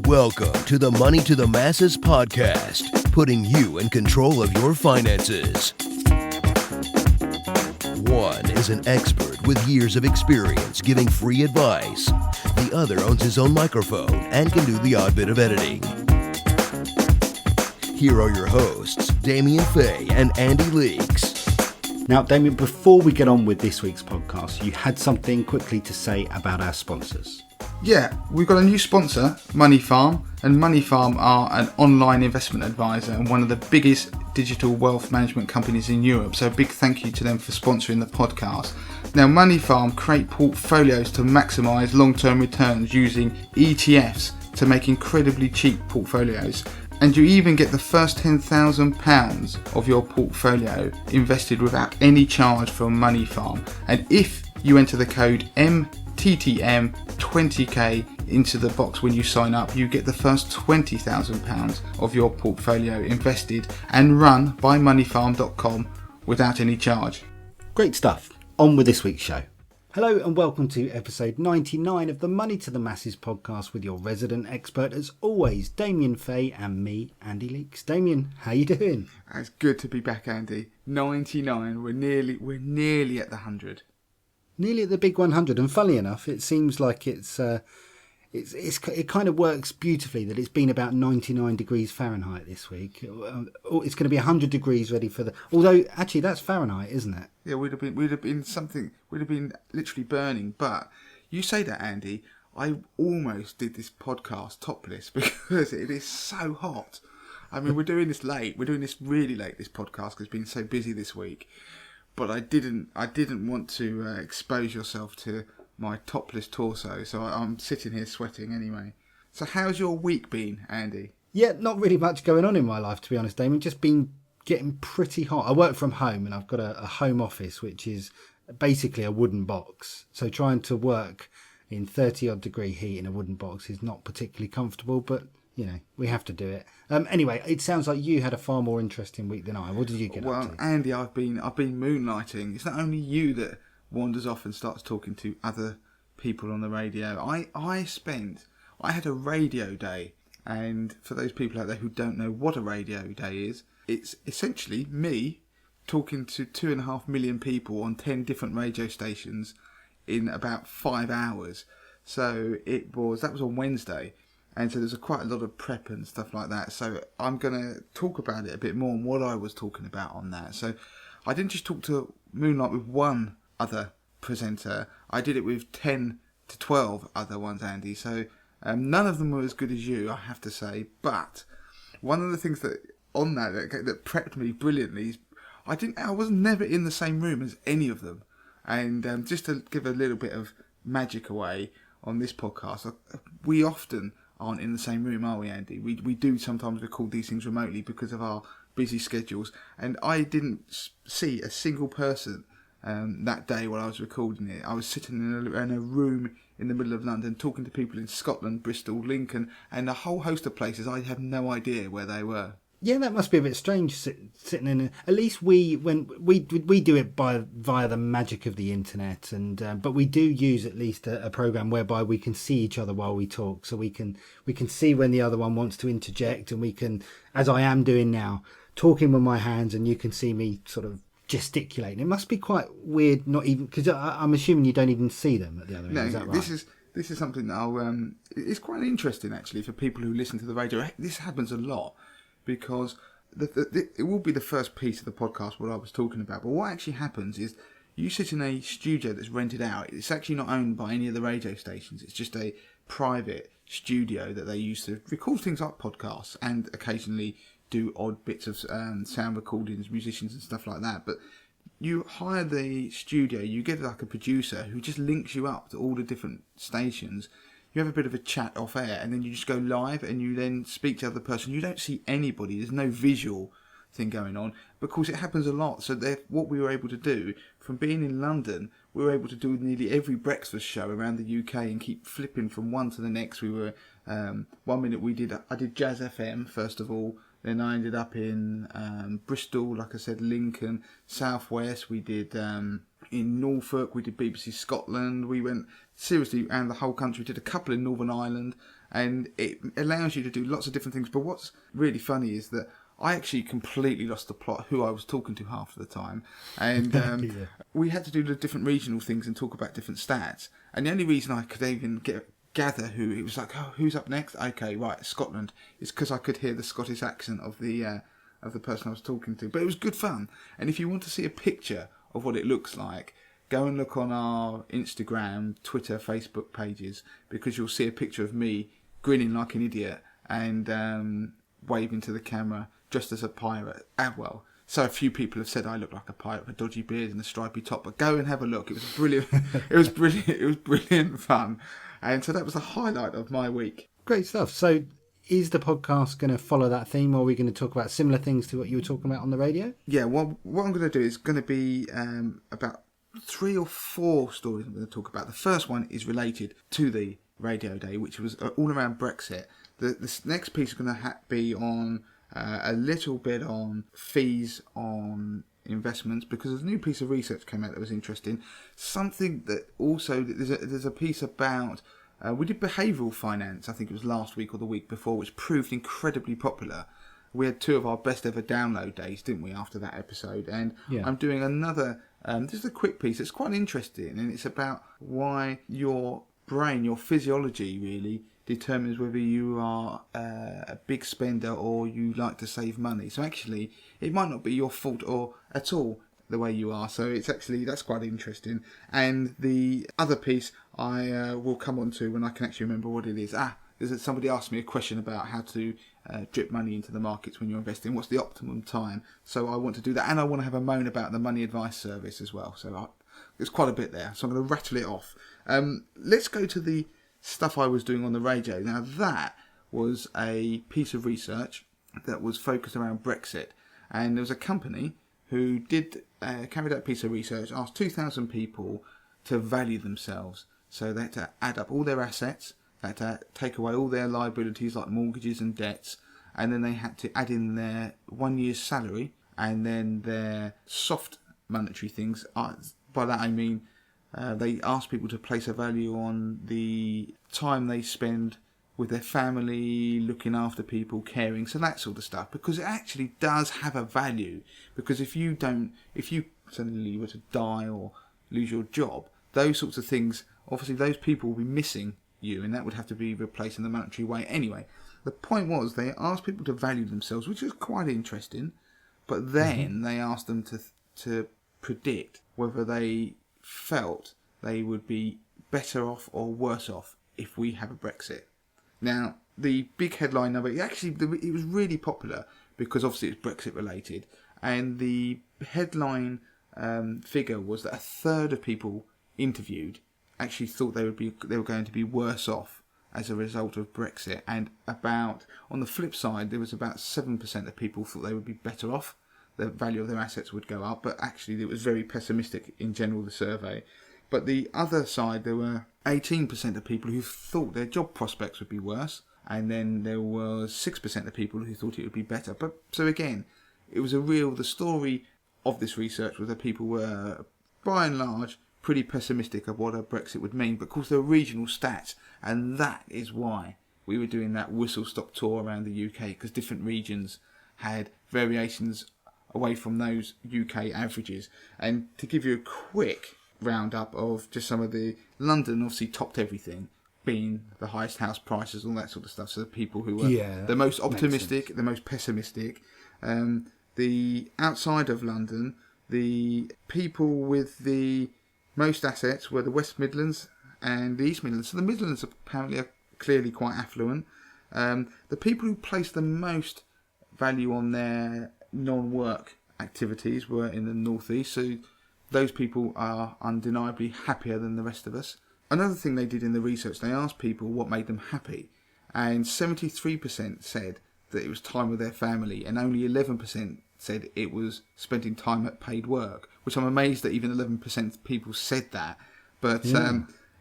Welcome to the Money to the Masses podcast, putting you in control of your finances. One is an expert with years of experience giving free advice. The other owns his own microphone and can do the odd bit of editing. Here are your hosts, Damien Fahy and Andy Leeks. Now, Damien, before we get on with this week's podcast, you had something quickly to say about our sponsors. Yeah, we've got a new sponsor, Money Farm, and Money Farm are an online investment advisor and one of the biggest digital wealth management companies in Europe. So a big thank you to them for sponsoring the podcast. Now, Money Farm create portfolios to maximise long-term returns using ETFs to make incredibly cheap portfolios. And you even get the first £10,000 of your portfolio invested without any charge from Money Farm. And if you enter the code MTTM20K into the box when you sign up, you get the first £20,000 of your portfolio invested and run by moneyfarm.com without any charge. Great stuff. On with this week's show. Hello and welcome to episode 99 of the Money to the Masses podcast with your resident expert, as always, Damien Fahy and me, Andy Leeks. Damien, how you doing? It's good to be back, Andy. 99. We're nearly at the 100. Nearly at the big 100, and funnily enough, it seems like it kind of works beautifully that it's been about 99 degrees Fahrenheit this week. It's going to be 100 degrees ready for the... Although, actually, that's Fahrenheit, isn't it? Yeah, we'd have been literally burning. But you say that, Andy, I almost did this podcast topless because it is so hot. I mean, we're doing this late. We're doing this really late, this podcast, because it's been so busy this week. But I didn't want to expose yourself to my topless torso, so I'm sitting here sweating anyway. So how's your week been, Andy? Yeah, not really much going on in my life, to be honest, Damien. Just been getting pretty hot. I work from home and I've got a home office, which is basically a wooden box. So trying to work in 30 odd degree heat in a wooden box is not particularly comfortable, but you know, we have to do it. Anyway, it sounds like you had a far more interesting week than I. What did you get up to? Well, Andy, I've been moonlighting. It's not only you that wanders off and starts talking to other people on the radio. I had a radio day, and for those people out there who don't know what a radio day is, it's essentially me talking to 2.5 million people on 10 different radio stations in about 5 hours. So that was on Wednesday. And so there's quite a lot of prep and stuff like that. So I'm going to talk about it a bit more and what I was talking about on that. So I didn't just talk to Moonlight with one other presenter. I did it with 10 to 12 other ones, Andy. So none of them were as good as you, I have to say. But one of the things that prepped me brilliantly is I was never in the same room as any of them. And just to give a little bit of magic away on this podcast, we often aren't in the same room, are we, Andy? We do sometimes record these things remotely because of our busy schedules, and I didn't see a single person that day while I was recording it. I was sitting in a room in the middle of London talking to people in Scotland, Bristol, Lincoln, and a whole host of places I have no idea where they were. Yeah, that must be a bit strange sitting in. At least we do it via the magic of the internet, and but we do use at least a program whereby we can see each other while we talk, so we can see when the other one wants to interject, and we can, as I am doing now, talking with my hands, and you can see me sort of gesticulating. It must be quite weird, not even because I'm assuming you don't even see them at the other end. Is that right? This is something that it's quite interesting actually for people who listen to the radio. This happens a lot. Because it will be the first piece of the podcast what I was talking about. But what actually happens is you sit in a studio that's rented out. It's actually not owned by any of the radio stations. It's just a private studio that they use to record things like podcasts and occasionally do odd bits of sound recordings, musicians and stuff like that. But you hire the studio, you get like a producer who just links you up to all the different stations. You have a bit of a chat off air, and then you just go live, and you then speak to the other person. You don't see anybody. There's no visual thing going on. But of course, it happens a lot. So what we were able to do, from being in London, we were able to do nearly every breakfast show around the UK and keep flipping from one to the next. We were 1 minute I did Jazz FM first of all. Then I ended up in Bristol, like I said, Lincoln, South West. We did in Norfolk. We did BBC Scotland. We went seriously around the whole country. We did a couple in Northern Ireland. and it allows you to do lots of different things. But what's really funny is that I actually completely lost the plot who I was talking to half of the time, and we had to do the different regional things and talk about different stats. And the only reason I could even gather who it was, like, oh, who's up next? Okay, right, Scotland. It's because I could hear the Scottish accent of the person I was talking to. But it was good fun. And if you want to see a picture of what it looks like, go and look on our Instagram, Twitter, Facebook pages, because you'll see a picture of me grinning like an idiot and waving to the camera dressed as a pirate. Well, so a few people have said I look like a pirate with a dodgy beard and a stripy top, but go and have a look. It was brilliant. It was brilliant fun. And so that was the highlight of my week. Great stuff. So is the podcast going to follow that theme, or are we going to talk about similar things to what you were talking about on the radio? Yeah, well, what I'm going to do is going to be about 3 or 4 stories I'm going to talk about. The first one is related to the radio day, which was all around Brexit. This next piece is going to be on a little bit on fees on investments, because there's a new piece of research came out that was interesting. Something that also, there's a piece about, we did behavioural finance, I think it was last week or the week before, which proved incredibly popular. We had 2 of our best ever download days, didn't we, after that episode? And yeah. I'm doing another, just a quick piece. It's quite interesting, and it's about why your brain, your physiology really, determines whether you are a big spender or you like to save money. So actually, it might not be your fault or at all the way you are. So it's actually, that's quite interesting. And the other piece I will come on to when I can actually remember what it is. Is that somebody asked me a question about how to drip money into the markets when you're investing. What's the optimum time? So I want to do that, and I want to have a moan about the money advice service as well. So there's quite a bit there. So I'm going to rattle it off. Let's go to the stuff I was doing on the radio. Now that was a piece of research that was focused around Brexit, and there was a company who did carried out a piece of research, asked 2,000 people to value themselves. So they had to add up all their assets, they had to take away all their liabilities like mortgages and debts, and then they had to add in their 1 year's salary and then their soft monetary things. By that I mean they asked people to place a value on the time they spend with their family, looking after people, caring, so that sort of stuff, because it actually does have a value. Because if you suddenly were to die or lose your job, those sorts of things, obviously those people will be missing you, and that would have to be replaced in the monetary way anyway. The point was, they asked people to value themselves, which was quite interesting, but then they asked them to predict whether they felt they would be better off or worse off if we have a Brexit. Now, the big headline number, it was really popular because obviously it's Brexit related, and the headline figure was that 1/3 of people interviewed actually thought they were going to be worse off as a result of Brexit, and on the flip side, there was about 7% of people thought they would be better off. The value of their assets would go up, but actually it was very pessimistic in general, the survey. But the other side, there were 18% of people who thought their job prospects would be worse, and then there was 6% of people who thought it would be better. But so again, it was the story of this research was that people were, by and large, pretty pessimistic of what a Brexit would mean. But of course, there were regional stats, and that is why we were doing that whistle-stop tour around the UK, because different regions had variations away from those UK averages. And to give you a quick roundup of just some of London obviously topped everything, being the highest house prices, all that sort of stuff. So the people who were the most optimistic, the most pessimistic. The outside of London, the people with the most assets were the West Midlands and the East Midlands. So the Midlands apparently are clearly quite affluent. The people who placed the most value on their non-work activities were in the North East. So those people are undeniably happier than the rest of us. Another thing they did in the research, they asked people what made them happy, and 73% said that it was time with their family, and only 11% said it was spending time at paid work, which I'm amazed that even 11% of people said that. But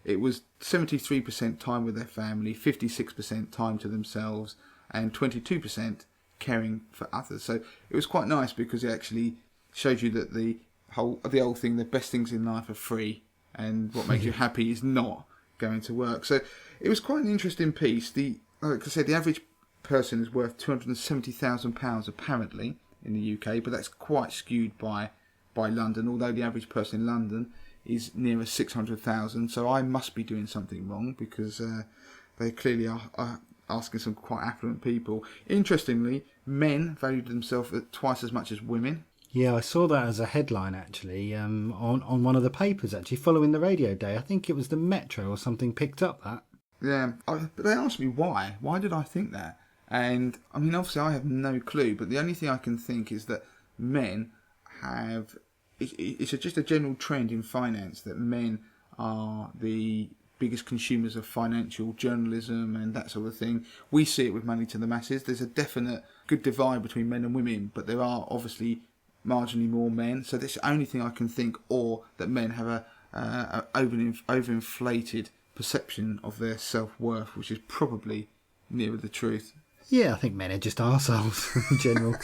it was 73% time with their family, 56% time to themselves, and 22% caring for others. So it was quite nice because it actually showed you that the old thing, the best things in life are free, and what makes you happy is not going to work. So it was quite an interesting piece. The like I said, the average person is worth £270,000 apparently in the UK, but that's quite skewed by London, although the average person in London is nearer 600,000. So I must be doing something wrong, because they clearly are asking some quite affluent people. Interestingly, men valued themselves at twice as much as women. Yeah, I saw that as a headline actually on one of the papers actually following the radio day. I think it was the Metro or something picked up that. Yeah, but they asked me why. Why did I think that? And I mean, obviously, I have no clue. But the only thing I can think is that men have. It's just a general trend in finance that men are the biggest consumers of financial journalism and that sort of thing. We see it with Money to the Masses. There's a definite good divide between men and women, but there are obviously marginally more men. So that's the only thing I can think, or that men have a overinflated perception of their self-worth, which is probably nearer the truth. Yeah, I think men are just arseholes in general.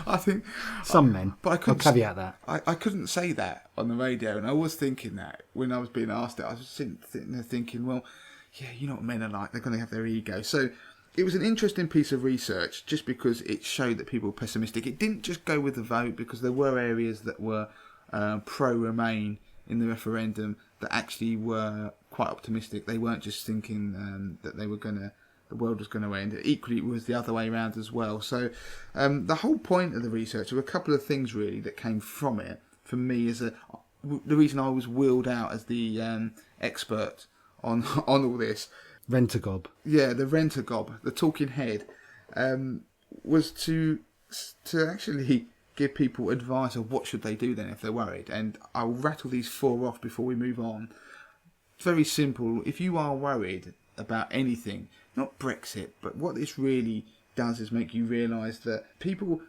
I think some men, but I couldn't, I'll caveat that. I couldn't say that on the radio, and I was thinking that when I was being asked it. I was sitting there thinking, well, yeah, you know what men are like, they're going to have their ego. So it was an interesting piece of research just because it showed that people were pessimistic. It didn't just go with the vote, because there were areas that were pro-Remain in the referendum that actually were quite optimistic. They weren't just thinking that they were the world was going to end. Equally, it was the other way around as well. So the whole point of the research, there were a couple of things really that came from it. For me, the reason I was wheeled out as the expert on all this. Rent-a-gob. Yeah, the rent-a-gob, the talking head, was to actually give people advice of what should they do then if they're worried. And I'll rattle these 4 off before we move on. It's very simple. If you are worried about anything, not Brexit, but what this really does is make you realise that people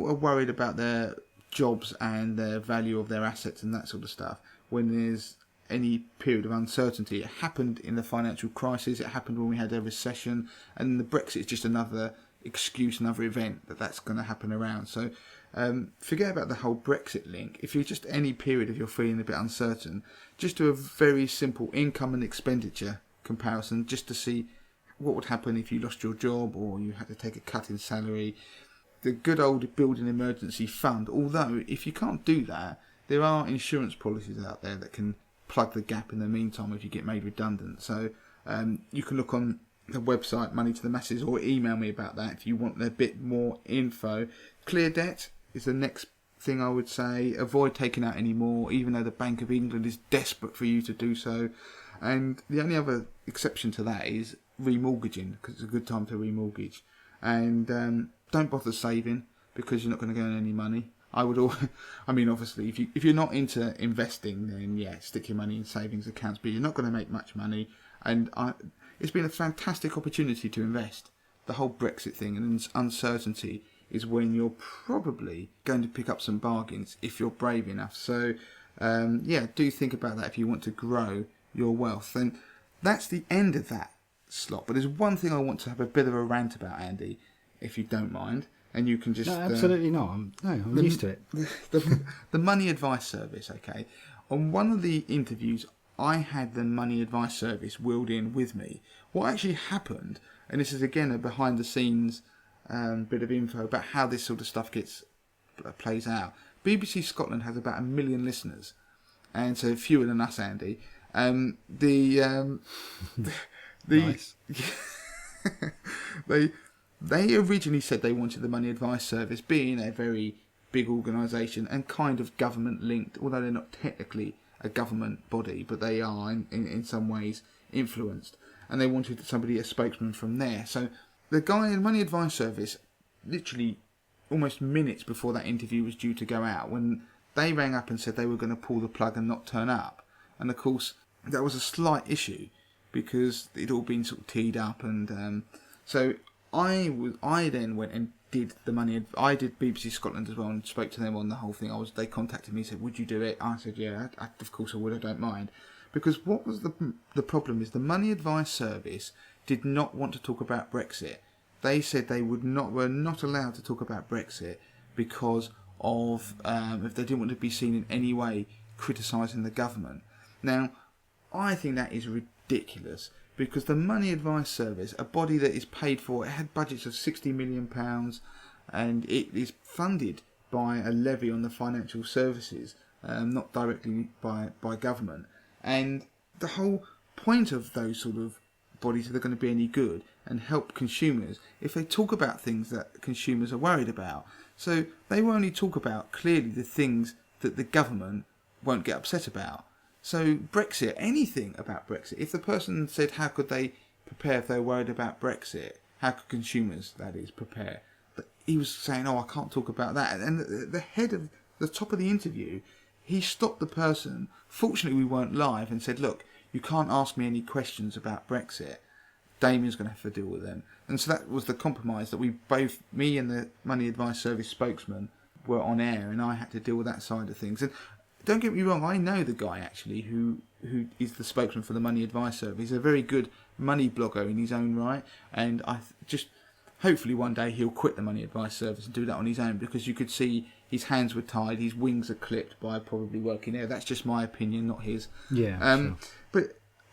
are worried about their jobs and their value of their assets and that sort of stuff when there's any period of uncertainty. It happened in the financial crisis, it happened when we had a recession, and the Brexit is just another excuse, another event that's going to happen around. So forget about the whole Brexit link. If you're just any period, if you're feeling a bit uncertain, just do a very simple income and expenditure comparison just to see what would happen if you lost your job or you had to take a cut in salary. The good old building emergency fund, although if you can't do that, there are insurance policies out there that can plug the gap in the meantime if you get made redundant. So you can look on the website Money to the Masses or email me about that if you want a bit more info. Clear debt is the next thing I would say. Avoid taking out any more, even though the Bank of England is desperate for you to do so. And the only other exception to that is remortgaging, because it's a good time to remortgage. And don't bother saving, because you're not going to earn any money. I mean, obviously, if you're not into investing, then yeah, stick your money in savings accounts, but you're not going to make much money. And it's been a fantastic opportunity to invest. The whole Brexit thing and uncertainty is when you're probably going to pick up some bargains if you're brave enough. So yeah, do think about that if you want to grow your wealth. And that's the end of that slot. But there's one thing I want to have a bit of a rant about, Andy, if you don't mind. And you can just... No, absolutely not. I'm used to it. The Money Advice Service, okay. On one of the interviews, I had the Money Advice Service wheeled in with me. What actually happened, and this is again a behind-the-scenes bit of info about how this sort of stuff plays out. BBC Scotland has about 1 million listeners, and so fewer than us, Andy. Nice. They originally said they wanted the Money Advice Service, being a very big organisation and kind of government linked, although they're not technically a government body, but they are in some ways influenced. And they wanted somebody, a spokesman from there. So the guy in the Money Advice Service, literally almost minutes before that interview was due to go out, when they rang up and said they were going to pull the plug and not turn up. And of course, that was a slight issue because it'd all been sort of teed up. And so I then went and did I did BBC Scotland as well and spoke to them on the whole thing. They contacted me and said, would you do it? I said, yeah, of course I would, I don't mind. Because what was the problem is the Money Advice Service did not want to talk about Brexit. They said they were not allowed to talk about Brexit because of if they didn't want to be seen in any way criticising the government. Now, I think that is ridiculous because the Money Advice Service, a body that is paid for, it had budgets of £60 million, and it is funded by a levy on the financial services, not directly by government. And the whole point of those sort of bodies, if they're going to be any good and help consumers, if they talk about things that consumers are worried about. So they will only talk about clearly the things that the government won't get upset about. So Brexit, anything about Brexit, if the person said how could they prepare if they're worried about Brexit, how could consumers, that is, prepare? But he was saying, I can't talk about that. And the top of the interview, he stopped the person. Fortunately, we weren't live, and said, look, you can't ask me any questions about Brexit. Damien's going to have to deal with them. And so that was the compromise, that we both, me and the Money Advice Service spokesman, were on air, and I had to deal with that side of things. And don't get me wrong, I know the guy actually who is the spokesman for the Money Advice Service. He's a very good money blogger in his own right, and hopefully one day he'll quit the Money Advice Service and do that on his own, because you could see his hands were tied, his wings are clipped by probably working there. That's just my opinion, not his. Yeah. Sure. But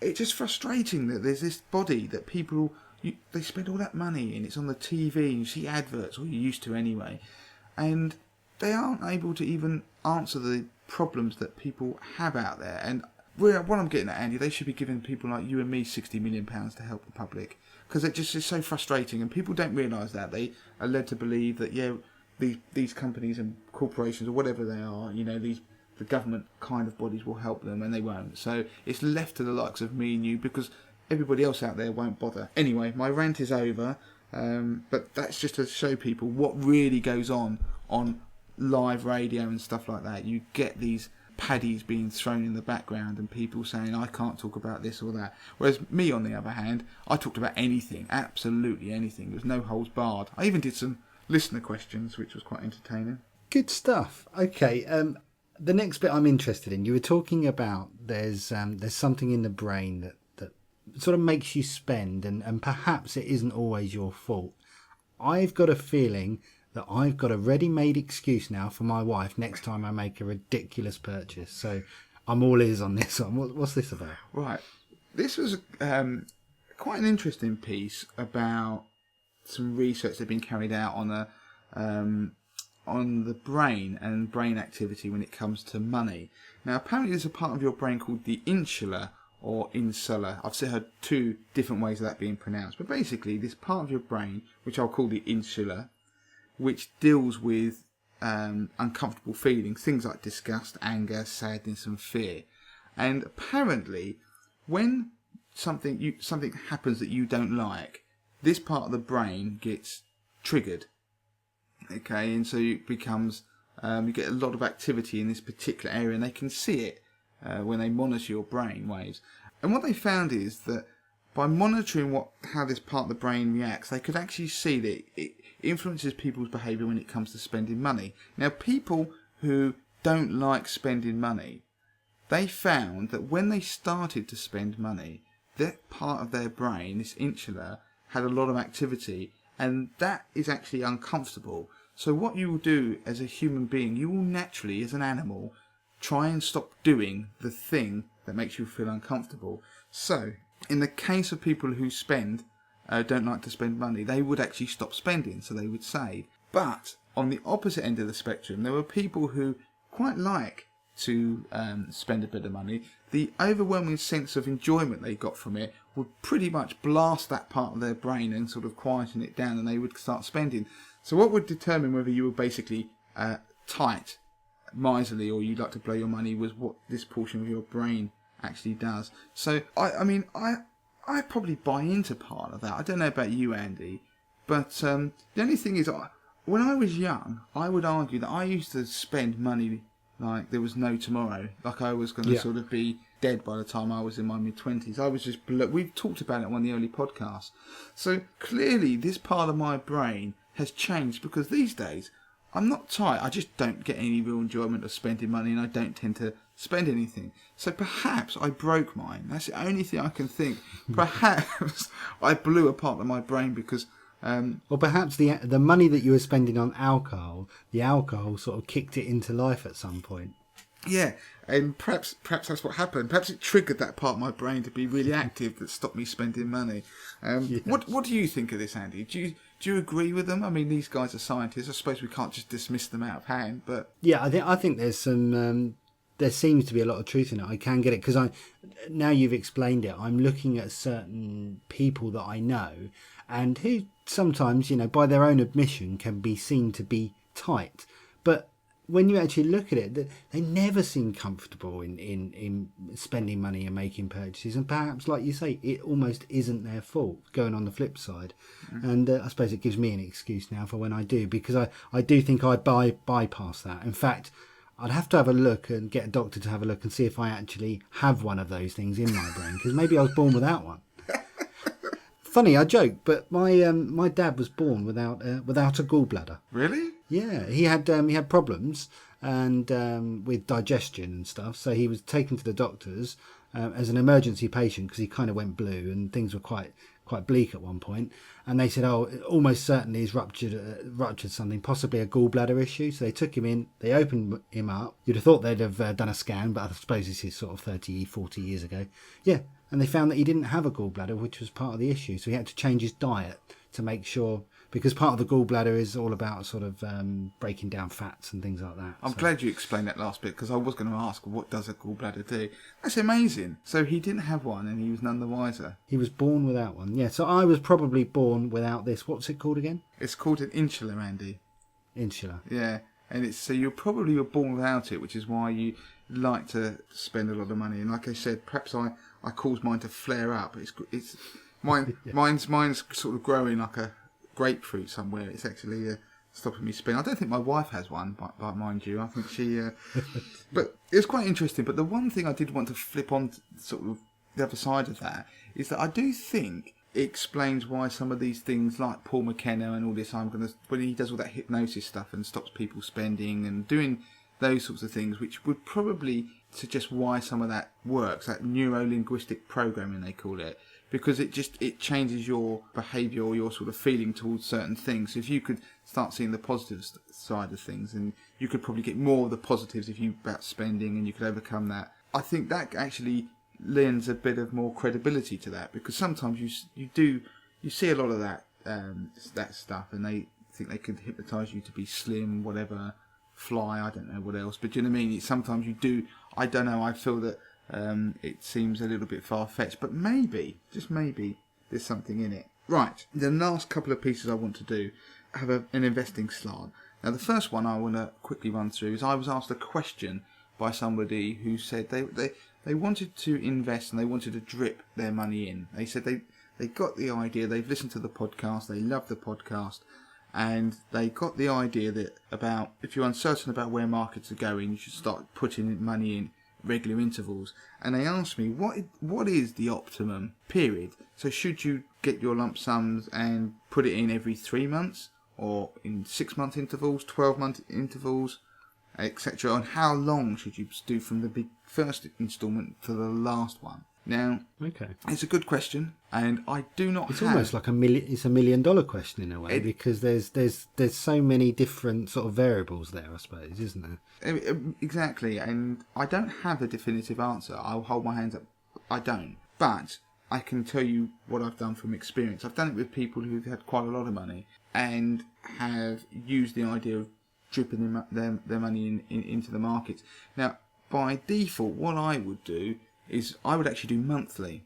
it's just frustrating that there's this body that people, they spend all that money and it's on the TV and you see adverts, or you used to anyway, and they aren't able to even answer the problems that people have out there. And what I'm getting at, Andy, they should be giving people like you and me £60 million to help the public, because it just is so frustrating, and people don't realise that. They are led to believe that these companies and corporations or whatever they are, the government kind of bodies will help them, and they won't. So it's left to the likes of me and you, because everybody else out there won't bother. Anyway, my rant is over, but that's just to show people what really goes on live radio and stuff like that. You get these paddies being thrown in the background and people saying, I can't talk about this or that. Whereas me, on the other hand, I talked about anything, absolutely anything. There was no holds barred. I even did some listener questions, which was quite entertaining. Good stuff. Okay, the next bit I'm interested in, you were talking about there's something in the brain that sort of makes you spend, and perhaps it isn't always your fault. I've got a feeling that I've got a ready-made excuse now for my wife next time I make a ridiculous purchase. So I'm all ears on this one. What's this about? Right. This was quite an interesting piece about some research that had been carried out on the brain and brain activity when it comes to money. Now, apparently there's a part of your brain called the insula or insula. I've heard two different ways of that being pronounced. But basically, this part of your brain, which I'll call the insula, which deals with uncomfortable feelings, things like disgust, anger, sadness and fear. And apparently, when something happens that you don't like, this part of the brain gets triggered. Okay, and so it becomes, you get a lot of activity in this particular area, and they can see it when they monitor your brain waves. And what they found is that by monitoring how this part of the brain reacts, they could actually see that it influences people's behaviour when it comes to spending money. Now, people who don't like spending money, they found that when they started to spend money, that part of their brain, this insula, had a lot of activity, and that is actually uncomfortable. So what you will do as a human being, you will naturally, as an animal, try and stop doing the thing that makes you feel uncomfortable. So, in the case of people who don't like to spend money, they would actually stop spending, so they would save. But on the opposite end of the spectrum, there were people who quite like to spend a bit of money. The overwhelming sense of enjoyment they got from it would pretty much blast that part of their brain and sort of quieten it down, and they would start spending. So what would determine whether you were basically tight, miserly, or you'd like to blow your money was what this portion of your brain actually does. So I probably buy into part of that. I don't know about you, Andy, but the only thing is, when I was young, I would argue that I used to spend money like there was no tomorrow, like I was going to sort of be dead by the time I was in my mid-20s. I was just we've talked about it on one of the early podcasts. So clearly this part of my brain has changed, because these days I'm not tight. I just don't get any real enjoyment of spending money, and I don't tend to spend anything. So perhaps I broke mine. That's the only thing I can think. Perhaps I blew a part of my brain because... or perhaps the money that you were spending on alcohol, the alcohol sort of kicked it into life at some point. Yeah, and perhaps that's what happened. Perhaps it triggered that part of my brain to be really active that stopped me spending money. Yes. What do you think of this, Andy? Do you agree with them? I mean, these guys are scientists. I suppose we can't just dismiss them out of hand. But Yeah, I think there's some. There seems to be a lot of truth in it. I can get it because now you've explained it. I'm looking at certain people that I know, and who sometimes, by their own admission, can be seen to be tight, but when you actually look at it, they never seem comfortable in spending money and making purchases. And perhaps, like you say, it almost isn't their fault, going on the flip side. And I suppose it gives me an excuse now for when I do, because I do think I bypass that. In fact, I'd have to have a look and get a doctor to have a look and see if I actually have one of those things in my brain, because maybe I was born without one. Funny, I joke, but my dad was born without a gallbladder. really? Yeah, he had problems and with digestion and stuff. So he was taken to the doctors as an emergency patient because he kind of went blue and things were quite bleak at one point. And they said, "Oh, almost certainly he's ruptured something, possibly a gallbladder issue." So they took him in, they opened him up. You'd have thought they'd have done a scan, but I suppose this is sort of 30, 40 years ago. Yeah, and they found that he didn't have a gallbladder, which was part of the issue. So he had to change his diet to make sure. Because part of the gallbladder is all about sort of breaking down fats and things like that. I'm glad you explained that last bit, because I was going to ask, what does a gallbladder do? That's amazing. So he didn't have one and he was none the wiser. He was born without one. Yeah, so I was probably born without this. What's it called again? It's called an insula, Andy. Insula. Yeah, and so you probably were born without it, which is why you like to spend a lot of money. And like I said, perhaps I cause mine to flare up. Mine's sort of growing like a grapefruit somewhere. It's actually stopping me spinning. I don't think my wife has one, but mind you, I think she. But it's quite interesting. But the one thing I did want to flip on to sort of the other side of that is that I do think it explains why some of these things, like Paul McKenna and all this, when he does all that hypnosis stuff and stops people spending and doing those sorts of things, which would probably suggest why some of that works, that neuro-linguistic programming they call it. Because it changes your behaviour or your sort of feeling towards certain things. So if you could start seeing the positive side of things, and you could probably get more of the positives about spending, and you could overcome that. I think that actually lends a bit of more credibility to that, because sometimes you see a lot of that stuff, and they think they could hypnotise you to be slim, whatever, fly, I don't know what else. But do you know what I mean? Sometimes you do. I don't know. I feel that. It seems a little bit far-fetched, but maybe, just maybe, there's something in it. Right, the last couple of pieces I want to do have an investing slant. Now, the first one I want to quickly run through is I was asked a question by somebody who said they wanted to invest and they wanted to drip their money in. They said they got the idea, they've listened to the podcast, they love the podcast, and they got the idea that about if you're uncertain about where markets are going, you should start putting money in regular intervals. And they asked me what is the optimum period. So should you get your lump sums and put it in every 3 months, or in 6-month intervals, 12-month intervals, etc., and how long should you do from the first instalment to the last one? Now, okay, it's a good question, and I do not. It's almost like it's $1 million question in a way, because there's so many different sort of variables there, I suppose, isn't there? Exactly, and I don't have a definitive answer. I'll hold my hands up. I don't, but I can tell you what I've done from experience. I've done it with people who've had quite a lot of money and have used the idea of dripping their money into the markets. Now, by default, what I would do is I would actually do monthly.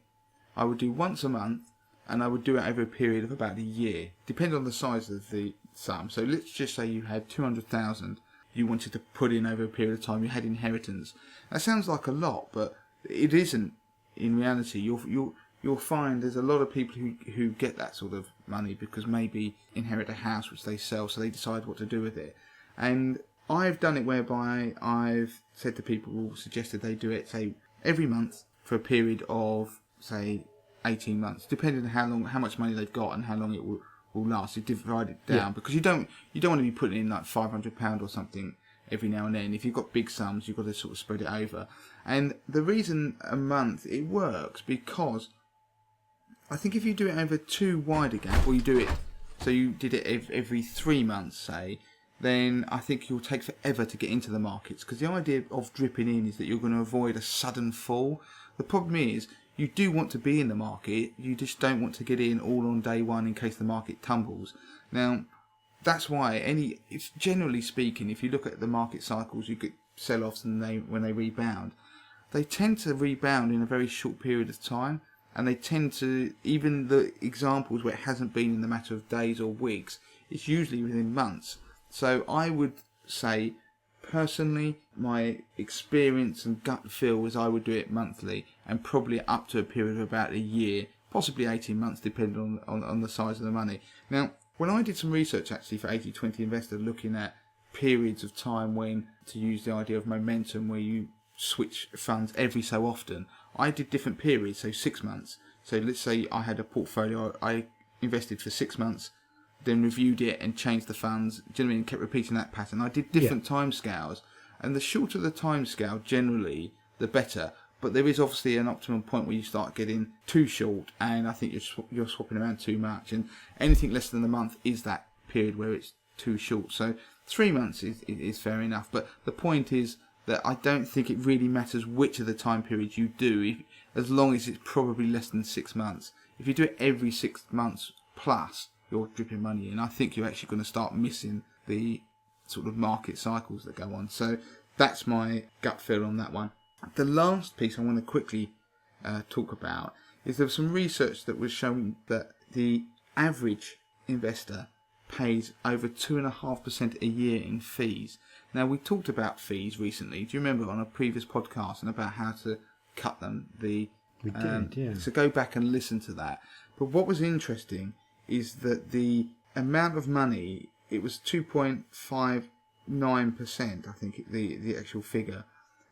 I would do once a month, and I would do it over a period of about a year, depending on the size of the sum. So let's just say you had 200,000 you wanted to put in over a period of time. You had inheritance. That sounds like a lot, but it isn't in reality. You'll find there's a lot of people who get that sort of money because maybe inherit a house which they sell, so they decide what to do with it. And I've done it whereby I've said to people, suggested they do it, say, every month for a period of, say, 18 months, depending on how much money they've got and how long it will last. You divide it down, because you don't want to be putting in like £500 or something every now and then. If you've got big sums, you've got to sort of spread it over. And the reason a month, it works because I think if you do it over too wide a gap, or you do it, so you did it every 3 months, say, then I think you'll take forever to get into the markets, because the idea of dripping in is that you're going to avoid a sudden fall. The problem is you do want to be in the market, you just don't want to get in all on day one in case the market tumbles. Now, that's why if generally speaking, if you look at the market cycles, you get sell-offs and when they rebound, they tend to rebound in a very short period of time, and they tend to, even the examples where it hasn't been in the matter of days or weeks, it's usually within months. So I would say, personally, my experience and gut feel is I would do it monthly, and probably up to a period of about a year, possibly 18 months, depending on the size of the money. Now, when I did some research actually for 80/20 Investor, looking at periods of time when, to use the idea of momentum, where you switch funds every so often, I did different periods, so 6 months. So let's say I had a portfolio, I invested for 6 months, then reviewed it and changed the funds. Do you know what I mean? Kept repeating that pattern. I did different time scales, and the shorter the time scale, generally, the better. But there is obviously an optimum point where you start getting too short, and I think you're swapping around too much. And anything less than a month is that period where it's too short. So 3 months is fair enough. But the point is that I don't think it really matters which of the time periods you do, as long as it's probably less than 6 months. If you do it every 6 months plus, you're dripping money in. I think you're actually going to start missing the sort of market cycles that go on. So that's my gut feel on that one. The last piece I want to quickly talk about is there was some research that was showing that the average investor pays over 2.5% a year in fees. Now, we talked about fees recently. Do you remember on a previous podcast and about how to cut them? We did, yeah. So go back and listen to that. But what was interesting is that the amount of money, it was 2.59%, I think the actual figure,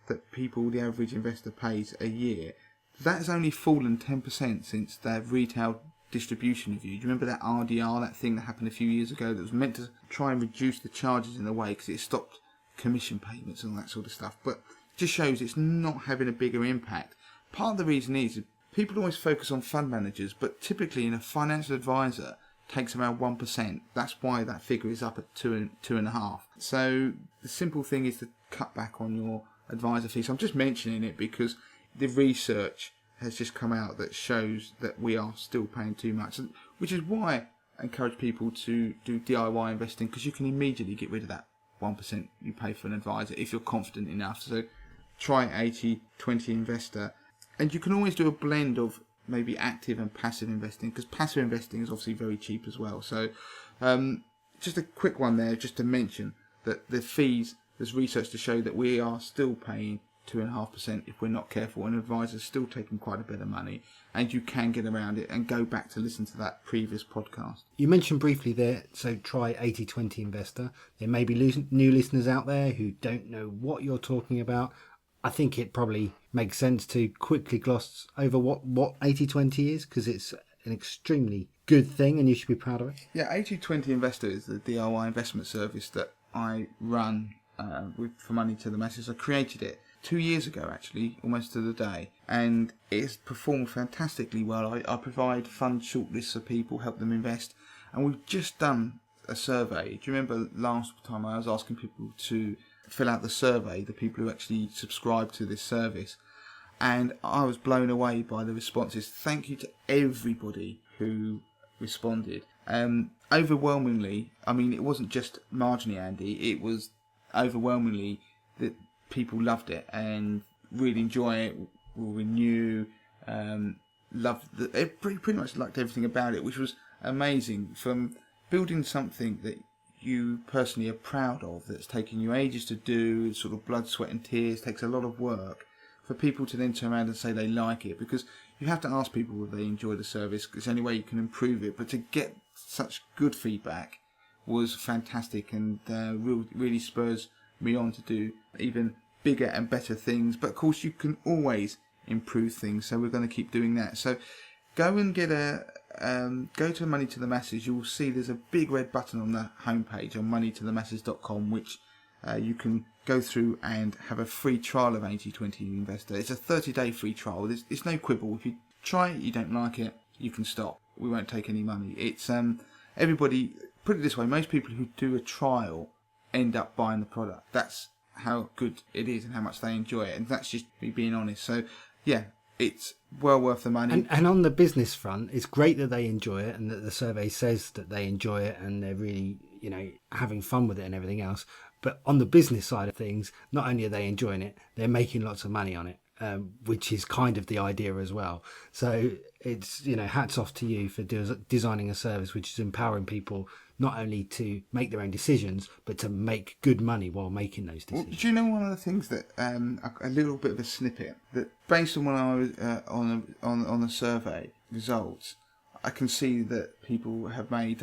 that the average investor pays a year. That has only fallen 10% since their retail distribution review. Do you remember that RDR, that thing that happened a few years ago that was meant to try and reduce the charges in a way because it stopped commission payments and all that sort of stuff? But it just shows it's not having a bigger impact. Part of the reason is people always focus on fund managers, but typically in a financial advisor takes around 1%. That's why that figure is up at 2.5. So the simple thing is to cut back on your advisor fees. I'm just mentioning it because the research has just come out that shows that we are still paying too much, which is why I encourage people to do DIY investing, because you can immediately get rid of that 1% you pay for an advisor if you're confident enough. So try 80/20 Investor, and you can always do a blend of maybe active and passive investing, because passive investing is obviously very cheap as well. So just a quick one there, just to mention that the fees, there's research to show that we are still paying 2.5% if we're not careful, and advisors still taking quite a bit of money, and you can get around it. And go back to listen to that previous podcast. You mentioned briefly there, so try 80/20 Investor. There may be new listeners out there who don't know what you're talking about. I think it probably makes sense to quickly gloss over what 80/20 is, because it's an extremely good thing and you should be proud of it. Yeah, 80/20 Investor is the DIY investment service that I run for Money to the Masses. I created it 2 years ago, actually, almost to the day, and it's performed fantastically well. I provide fund shortlists for people, help them invest, and we've just done a survey. Do you remember last time I was asking people to fill out the survey, the people who actually subscribe to this service? And I was blown away by the responses. Thank you to everybody who responded. Overwhelmingly, I mean, it wasn't just marginally, Andy, it was overwhelmingly that people loved it and really enjoy it, will renew, pretty much liked everything about it, which was amazing. From building something that you personally are proud of, that's taken you ages to do, sort of blood, sweat and tears, takes a lot of work, for people to then turn around and say they like it, because you have to ask people if they enjoy the service. It's the only way you can improve it. But to get such good feedback was fantastic, and really spurs me on to do even bigger and better things. But of course you can always improve things, so we're going to keep doing that. So go and get go to Money to the Masses. You'll see there's a big red button on the homepage on moneytothemasses.com, which you can go through and have a free trial of 80/20 Investor. It's a 30-day free trial. It's no quibble. If you try it, you don't like it, you can stop. We won't take any money. It's everybody, put it this way, most people who do a trial end up buying the product. That's how good it is and how much they enjoy it. And that's just me being honest. So, yeah, it's well worth the money. And on the business front, it's great that they enjoy it and that the survey says that they enjoy it and they're really, having fun with it and everything else. But on the business side of things, not only are they enjoying it, they're making lots of money on it, which is kind of the idea as well. So it's, hats off to you for designing a service which is empowering people not only to make their own decisions, but to make good money while making those decisions. Well, do you know one of the things that, a little bit of a snippet, that based on when I was on the survey results, I can see that people have made,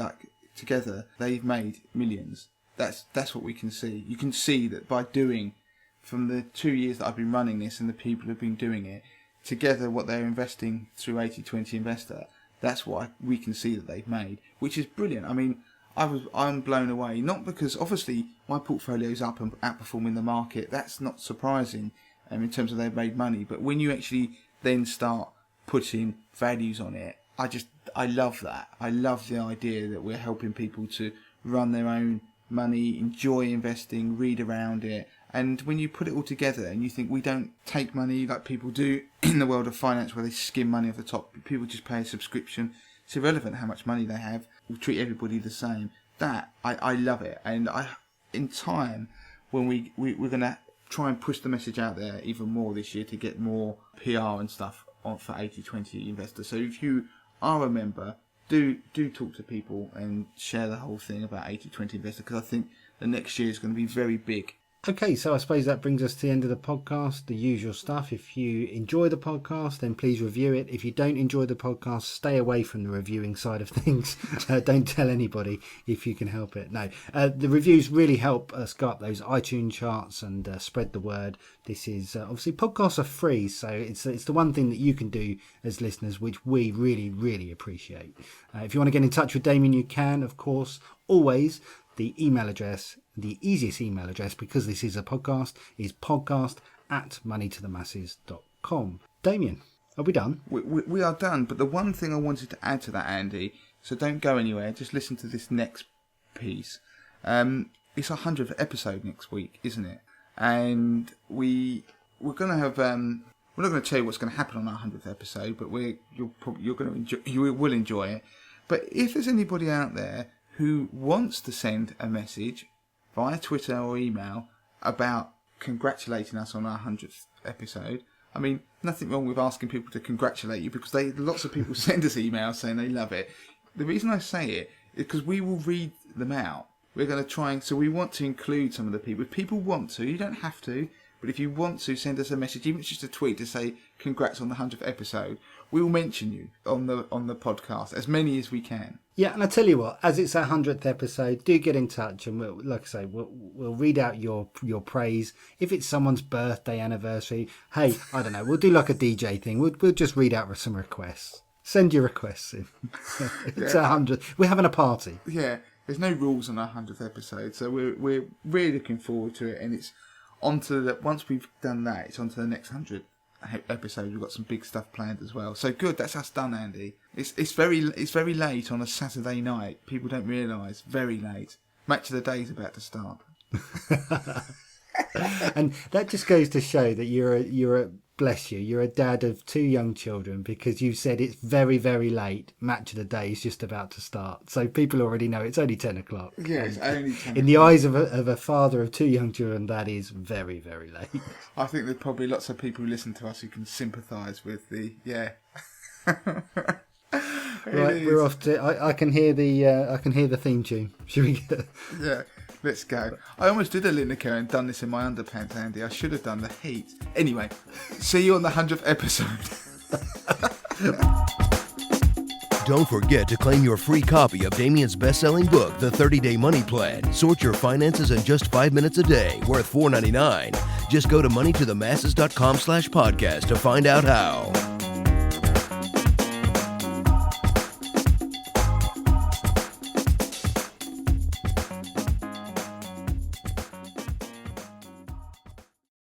together, they've made millions. That's what we can see. You can see that by doing, from the 2 years that I've been running this and the people who've been doing it, together what they're investing through 80/20 Investor, that's what we can see that they've made, which is brilliant. I mean, I'm blown away, not because obviously my portfolio is up and outperforming the market. That's not surprising in terms of they've made money. But when you actually then start putting values on it, I love that. I love the idea that we're helping people to run their own money, enjoy investing, read around it. And when you put it all together and you think we don't take money like people do in the world of finance where they skim money off the top, people just pay a subscription. It's irrelevant how much money they have. We'll treat everybody the same. That, I love it. And in time, when we're going to try and push the message out there even more this year to get more PR and stuff on for 80/20 Investor. So if you are a member, do talk to people and share the whole thing about 80/20 Investor, because I think the next year is going to be very big. Okay, so I suppose that brings us to the end of the podcast, the usual stuff. If you enjoy the podcast, then please review it. If you don't enjoy the podcast, stay away from the reviewing side of things. Don't tell anybody if you can help it. No, the reviews really help us go up those iTunes charts and spread the word. This is obviously podcasts are free, so it's the one thing that you can do as listeners, which we really, really appreciate. If you want to get in touch with Damien, you can, of course, always. The email address, the easiest email address, because this is a podcast, is podcast@moneytothemasses.com. Damien, are we done? We are done, but the one thing I wanted to add to that, Andy, so don't go anywhere, just listen to this next piece. It's our 100th episode next week, isn't it? And we're going to have... we're not going to tell you what's going to happen on our 100th episode, but you will enjoy it. But if there's anybody out there who wants to send a message via Twitter or email about congratulating us on our 100th episode, I mean, nothing wrong with asking people to congratulate you, because lots of people send us emails saying they love it. The reason I say it is because we will read them out. We're going to try so we want to include some of the people. If people want to, you don't have to, but if you want to, send us a message, even if it's just a tweet to say congrats on the 100th episode, we will mention you on the podcast, as many as we can. Yeah, and I tell you what, as it's our 100th episode, do get in touch, and we'll read out your praise. If it's someone's birthday, anniversary, hey, I don't know, we'll do like a DJ thing. We'll just read out some requests. Send your requests in. It's our 100th. We're having a party. Yeah, there's no rules on our 100th episode, so we're really looking forward to it, and it's once we've done that, it's on to the next 100 episode. We've got some big stuff planned as well. So good, that's us done, Andy. It's very late on a Saturday night. People don't realise, very late. Match of the day is about to start. And that just goes to show that you're a dad of 2 young children, because you said it's very, very late. Match of the day is just about to start, so people already know it's only 10 o'clock. Yeah, it's only 10. In the eyes of a father of 2 young children, that is very, very late. I think there's probably lots of people who listen to us who can sympathise with the Right, we're off to. I can hear the theme tune. Should we get? Yeah. Let's go. I almost did a Lineker and done this in my underpants, Andy. I should have done the heat. Anyway, see you on the 100th episode. Don't forget to claim your free copy of Damien's best-selling book, The 30-Day Money Plan. Sort your finances in just 5 minutes a day, worth $4.99. Just go to moneytothemasses.com/podcast to find out how.